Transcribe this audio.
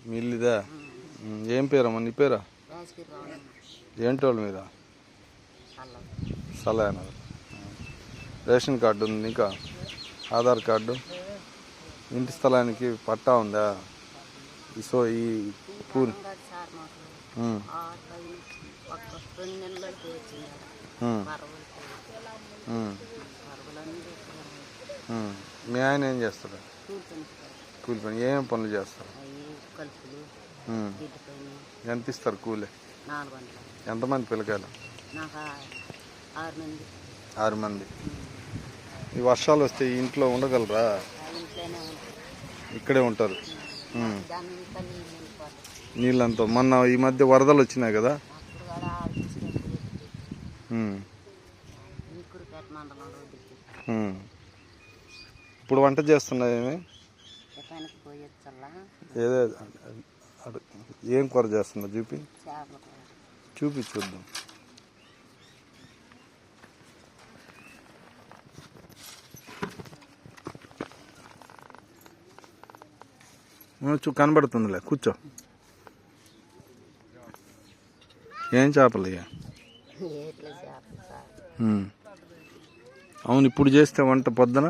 మీ ఇల్లుదా? ఏం పేరమ్మా నీ పేరా? ఏంటోళ్ళు మీద సలహా. రేషన్ కార్డు ఉంది, ఇంకా ఆధార్ కార్డు, ఇంటి స్థలానికి పట్టా ఉందా? సో ఈ పూర్ మీ ఆయన ఏం చేస్తాడు? కూలి పని. ఏమేం పనులు చేస్తారు? ఎంత ఇస్తారు కూలి? ఎంతమంది పిల్లకాయలు? 6 మంది. ఈ వర్షాలు వస్తే ఇంట్లో ఉండగలరా? ఇక్కడే ఉంటారు. నీళ్ళంతా మొన్న ఈ మధ్య వరదలు వచ్చినాయి కదా. ఇప్పుడు వంట చేస్తున్నాయేమి? ఏదో ఏం కూర చేస్తున్నా చూపి చూద్దాం. కనబడుతుందిలే, కూర్చో. ఏం చేపలు? అవును, ఇప్పుడు చేస్తే వంట పొద్దున